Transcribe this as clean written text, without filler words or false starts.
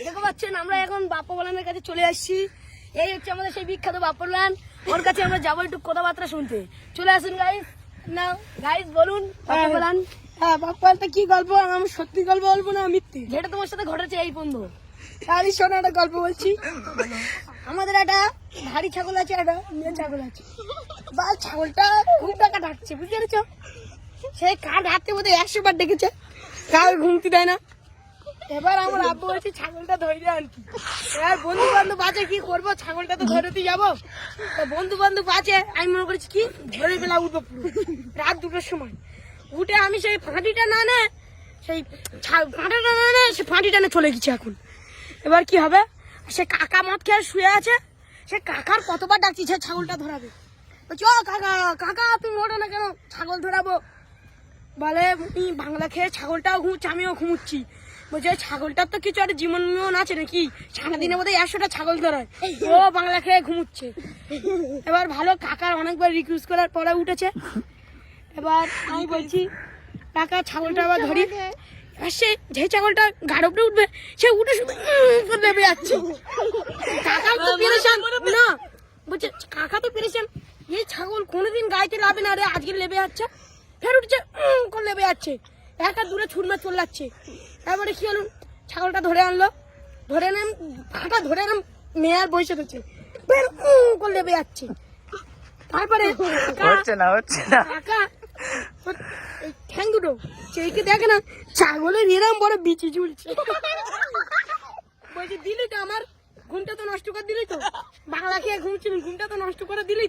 দেখতে পাচ্ছেন আমরা এখন বাপ্পা বলানের কাছে চলে আসছি। এই হচ্ছে আমাদের সেই বিখ্যাত বাপ্পা বলান, ওর কাছে আমরা যাবো একটু কথাবার্তা শুনতে। চলে আসুন গাইস। না গাইস বলুন বাপ্পা বলান। হ্যাঁ বাপ্পাটা কি গল্প, আমি সত্যি গল্প বলবো না মিথ্যে? যেটা তোমার সাথে ঘটেছে এই বন্ধু। তারই শোনা একটা গল্প বলছি। আমাদের একটা ধাড়ি ছাগল আছে, একটা মেয়ে ছাগল আছে। বা ছাগলটা খুব টাকা ডাকছে, বুঝতে পেরেছো? সেই কাঠ হাতে বোধ 100 বার ডেকেছে, কাউ ঘুমতি দেয় না। এবার আমার আব্বু বলছে ছাগলটা ধরে আনতি। এবার বন্ধু বান্ধব আছে, কি করবো, ছাগলটা তো ধরতে যাবো। তো বন্ধু বান্ধব আছে, আমি মনে করছি কি ধরে বেলা উঠবো পুরো রাত 2টার সময়। উঠে আমি সেই ফাঁটিটা না নে, সেই ফাঁটাটা না নে, সে ফাঁটিটা না চলে গেছে এখন। এবার কি হবে, সে কাকা মদ খেয়ে শুয়ে আছে। সে কাকার কতবার ডাকছি সে ছাগলটা ধরাবে। বলছি ও কাকা, কাকা তুমি ওঠো না কেন, ছাগল ধরাবো। বলে বাংলা খেয়ে ছাগলটাও ঘুমুচ্ছে, আমিও ঘুমুচ্ছি। বলছে ছাগলটার তো কিছু একটা জীবন আছে নাকি, সারাদিনে বোধ 100টা ছাগল ধরায়, ও বাংলা খেয়ে ঘুমুচ্ছে। এবার ভালো কাকার অনেকবার রিকোয়েস্ট করার পরে উঠেছে। এবার আমি বলছি কাকা ছাগলটা আবার ধরি। আর সে যে ছাগলটা গাড় উপরে উঠবে, সে উঠে শুধু লেবে যাচ্ছে। কাকা তো পেরেছেন না, বলছে কাকা তো পেরেছেন, এই ছাগল কোনোদিন গাইতে লাভে না রে, আজকে লেবে যাচ্ছে। ফের উঠছে করে লেবে যাচ্ছে, একটা দূরে ছুটমে চলে যাচ্ছে। তারপরে কি হলো, ছাগলটা ধরে আনলো, ধরে এনে ফাঁকা ধরে এনে মেয়ার বসে রয়েছে, ফের করে লেবে যাচ্ছে। তারপরে কাকা ঠ্যাং দুটো সেইকে দেখে না, ছাগলের এরম বড় বিচি ঝুলছে। বলছি দিলি তো আমার ঘুমটা তো নষ্ট করে দিলি তো, বাংলা খেয়ে ঘুমছিলি, ঘুমটা তো নষ্ট করে দিলি তো।